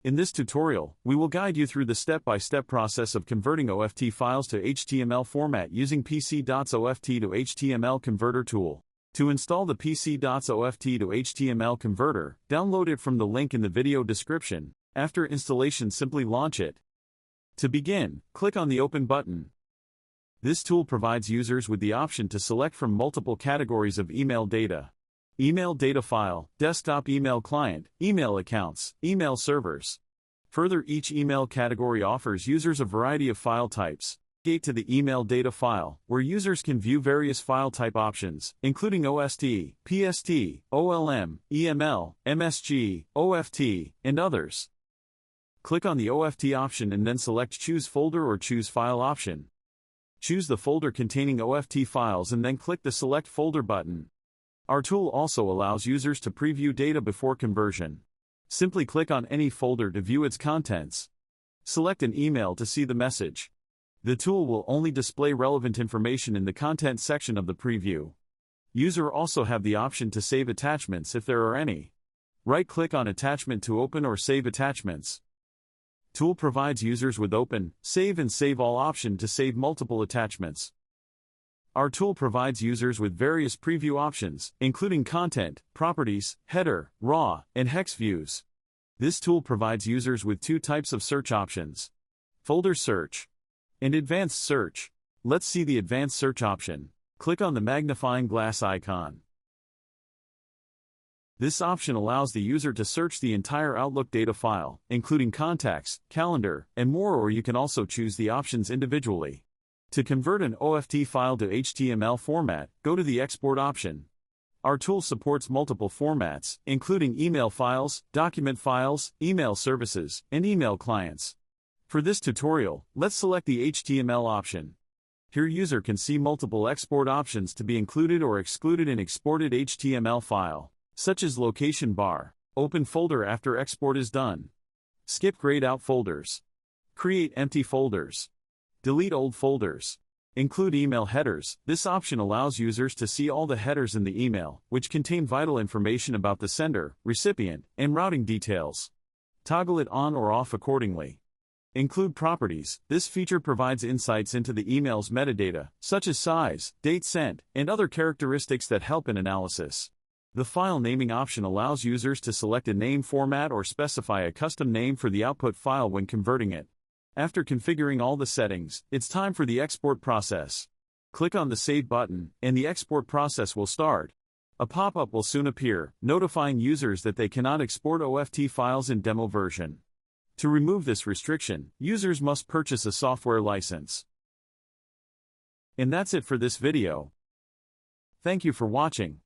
In this tutorial, we will guide you through the step-by-step process of converting OFT files to HTML format using PC.oft to HTML converter tool. To install the PC.oft to HTML converter, download it from the link in the video description. After installation, simply launch it. To begin, click on the Open button. This tool provides users with the option to select from multiple categories of email data. Email data file, desktop email client, email accounts, email servers. Further, each email category offers users a variety of file types. Navigate to the email data file, where users can view various file type options, including OST, PST, OLM, EML, MSG, OFT, and others. Click on the OFT option and then select Choose Folder or Choose File option. Choose the folder containing OFT files and then click the Select Folder button. Our tool also allows users to preview data before conversion. Simply click on any folder to view its contents. Select an email to see the message. The tool will only display relevant information in the content section of the preview. User also have the option to save attachments if there are any. Right-click on attachment to open or save attachments. Tool provides users with Open, Save and Save All option to save multiple attachments. Our tool provides users with various preview options, including content, properties, header, raw, and hex views. This tool provides users with two types of search options: folder search and advanced search. Let's see the advanced search option. Click on the magnifying glass icon. This option allows the user to search the entire Outlook data file, including contacts, calendar, and more, or you can also choose the options individually. To convert an OFT file to HTML format, go to the Export option. Our tool supports multiple formats, including email files, document files, email services, and email clients. For this tutorial, let's select the HTML option. Here user can see multiple export options to be included or excluded in exported HTML file, such as location bar, open folder after export is done, skip grayed out folders, create empty folders, delete old folders, include email headers. This option allows users to see all the headers in the email, which contain vital information about the sender, recipient, and routing details. Toggle it on or off accordingly. Include properties. This feature provides insights into the email's metadata, such as size, date sent, and other characteristics that help in analysis. The file naming option allows users to select a name format or specify a custom name for the output file when converting it. After configuring all the settings, it's time for the export process. Click on the Save button, and the export process will start. A pop-up will soon appear, notifying users that they cannot export OFT files in demo version. To remove this restriction, users must purchase a software license. And that's it for this video. Thank you for watching.